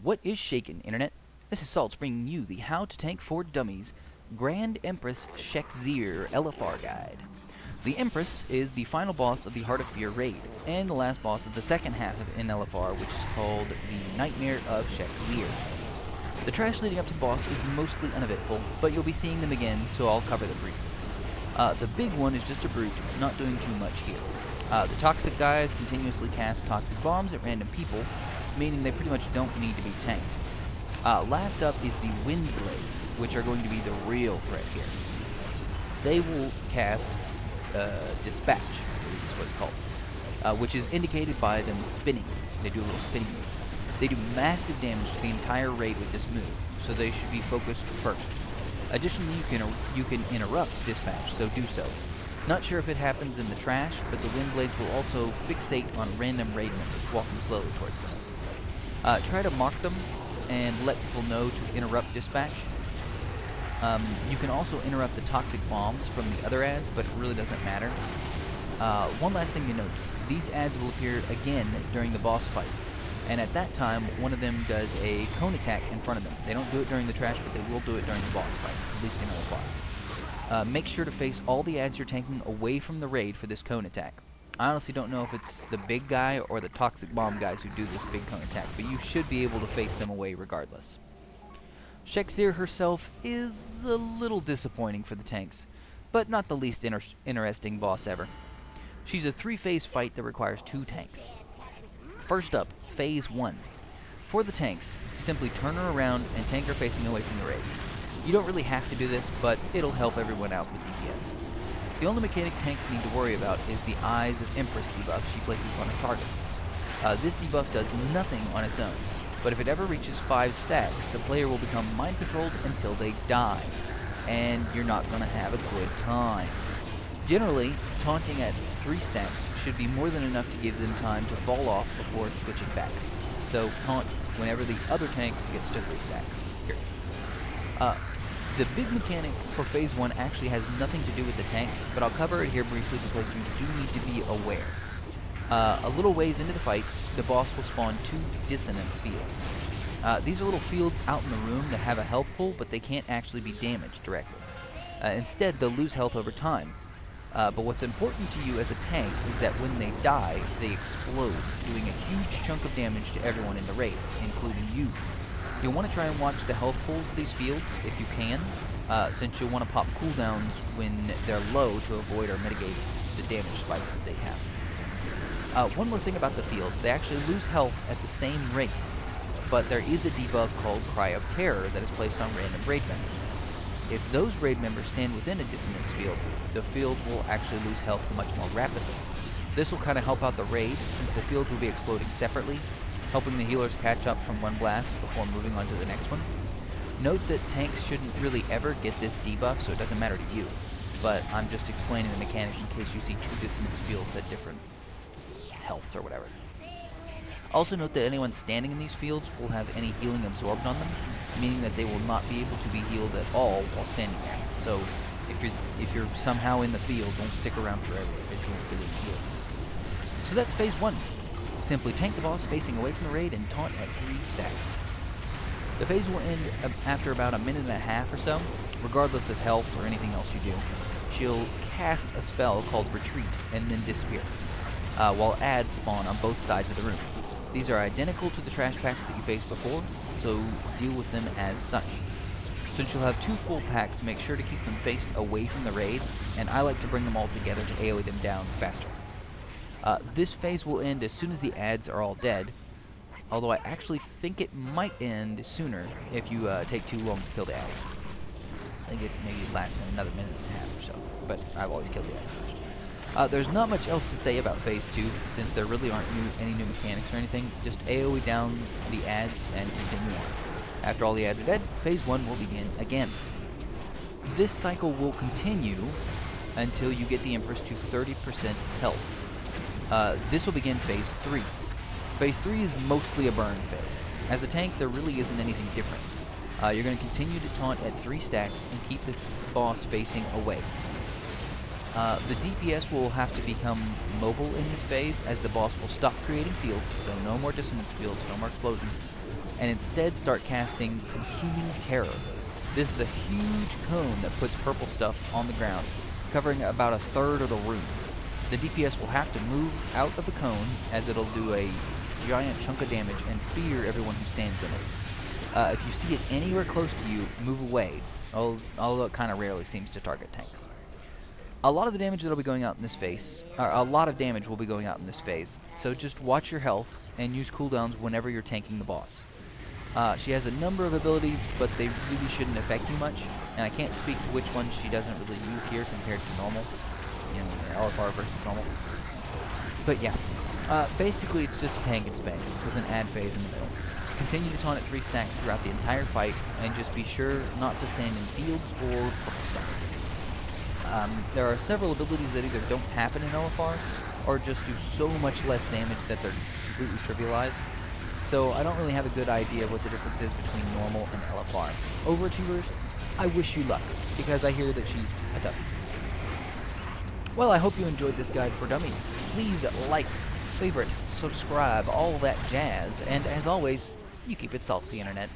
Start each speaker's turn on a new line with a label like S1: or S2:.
S1: What is shaken, Internet? This is Saltz bringing you the How to Tank for Dummies Grand Empress Shek'zeer LFR Guide. The Empress is the final boss of the Heart of Fear raid, and the last boss of the second half of NLFR, which is called the Nightmare of Shek'zeer. The trash leading up to the boss is mostly uneventful, but you'll be seeing them again, so I'll cover them briefly. The big one is just a brute, not doing too much here. The toxic guys continuously cast toxic bombs at random people, meaning they pretty much don't need to be tanked. Last up is the wind blades, which are going to be the real threat here. They will cast dispatch, I believe is what it's called, which is indicated by them spinning. They do a little spinning move. They do massive damage to the entire raid with this move, so they should be focused first. Additionally, you can interrupt dispatch, so do so. Not sure if it happens in the trash, but the wind blades will also fixate on random raid members walking slowly towards them. Try to mark them and let people know to interrupt dispatch. You can also interrupt the toxic bombs from the other ads, but it really doesn't matter. One last thing to note, these ads will appear again during the boss fight, and at that time, one of them does a cone attack in front of them. They don't do it during the trash, but they will do it during the boss fight, at least in LFR. Make sure to face all the ads you're tanking away from the raid for this cone attack. I honestly don't know if it's the big guy or the toxic bomb guys who do this big cone attack, but you should be able to face them away regardless. Shek'zeer herself is a little disappointing for the tanks, but not the least interesting boss ever. She's a 3-phase fight that requires 2 tanks. First up, Phase 1. For the tanks, simply turn her around and tank her facing away from the raid. You don't really have to do this, but it'll help everyone out with DPS. The only mechanic tanks need to worry about is the Eyes of Empress debuff she places on her targets. This debuff does nothing on its own, but if it ever reaches 5 stacks, the player will become mind-controlled until they die, and you're not going to have a good time. Generally, taunting at 3 stacks should be more than enough to give them time to fall off before switching back. So taunt whenever the other tank gets to 3 stacks. Here. The big mechanic for Phase 1 actually has nothing to do with the tanks, but I'll cover it here briefly because you do need to be aware. A little ways into the fight, the boss will spawn 2 dissonance fields. These are little fields out in the room that have a health pool, but they can't actually be damaged directly. Instead, they'll lose health over time. But what's important to you as a tank is that when they die, they explode, doing a huge chunk of damage to everyone in the raid, including you. You'll want to try and watch the health pools of these fields if you can, since you'll want to pop cooldowns when they're low to avoid or mitigate the damage spike that they have. One more thing about the fields, they actually lose health at the same rate, but there is a debuff called Cry of Terror that is placed on random raid members. If those raid members stand within a dissonance field, the field will actually lose health much more rapidly. This will kind of help out the raid, since the fields will be exploding separately, helping the healers catch up from one blast before moving on to the next one. Note that tanks shouldn't really ever get this debuff, so it doesn't matter to you, but I'm just explaining the mechanic in case you see 2 dissonance fields at different healths or whatever. Also note that anyone standing in these fields will have any healing absorbed on them, meaning that they will not be able to be healed at all while standing there. So if you're somehow in the field, don't stick around forever because you won't really heal. So that's Phase 1. Simply tank the boss facing away from the raid and taunt at 3 stacks. The phase will end after about a minute and a half or so, regardless of health or anything else you do. She'll cast a spell called Retreat and then disappear, while ads spawn on both sides of the room. These are identical to the trash packs that you faced before, so deal with them as such. Since you'll have 2 full packs, make sure to keep them faced away from the raid, and I like to bring them all together to AoE them down faster. This phase will end as soon as the ads are all dead, although I actually think it might end sooner if you take too long to kill the ads. I think it maybe lasts another minute and a half or so, but I've always killed the ads first. There's not much else to say about Phase 2, since there really aren't any new mechanics or anything. Just AoE down the ads and continue on. After all the ads are dead, Phase 1 will begin again. This cycle will continue until you get the Empress to 30% health. This will begin Phase 3. Phase 3 is mostly a burn phase. As a tank, there really isn't anything different. You're going to continue to taunt at 3 stacks and keep the boss facing away. The DPS will have to become mobile in this phase, as the boss will stop creating fields, so no more dissonance fields, no more explosions. and instead start casting Consuming Terror. This is a huge cone that puts purple stuff on the ground, covering about a third of the room. The DPS will have to move out of the cone, as it'll do a giant chunk of damage and fear everyone who stands in it. If you see it anywhere close to you, move away, although it kind of rarely seems to target tanks. A lot of the damage that'll be going out in this phase, a lot of damage will be going out in this phase, so just watch your health and use cooldowns whenever you're tanking the boss. She has a number of abilities, but they really shouldn't affect you much, and I can't speak to which ones she doesn't really use here compared to normal, LFR versus normal. But yeah, basically it's just a tank and spank with an ad phase in the middle. Continue to taunt at 3 stacks throughout the entire fight, and just be sure not to stand in fields or purple stuff. There are several abilities that either don't happen in LFR, or just do so much less damage that they're completely trivialized. So I don't really have a good idea what the difference is between normal and LFR. Overachievers, I wish you luck, because I hear that she's a toughie. Well, I hope you enjoyed this guide for dummies. Please like, favorite, subscribe, all that jazz, and as always, you keep it salty, Internet.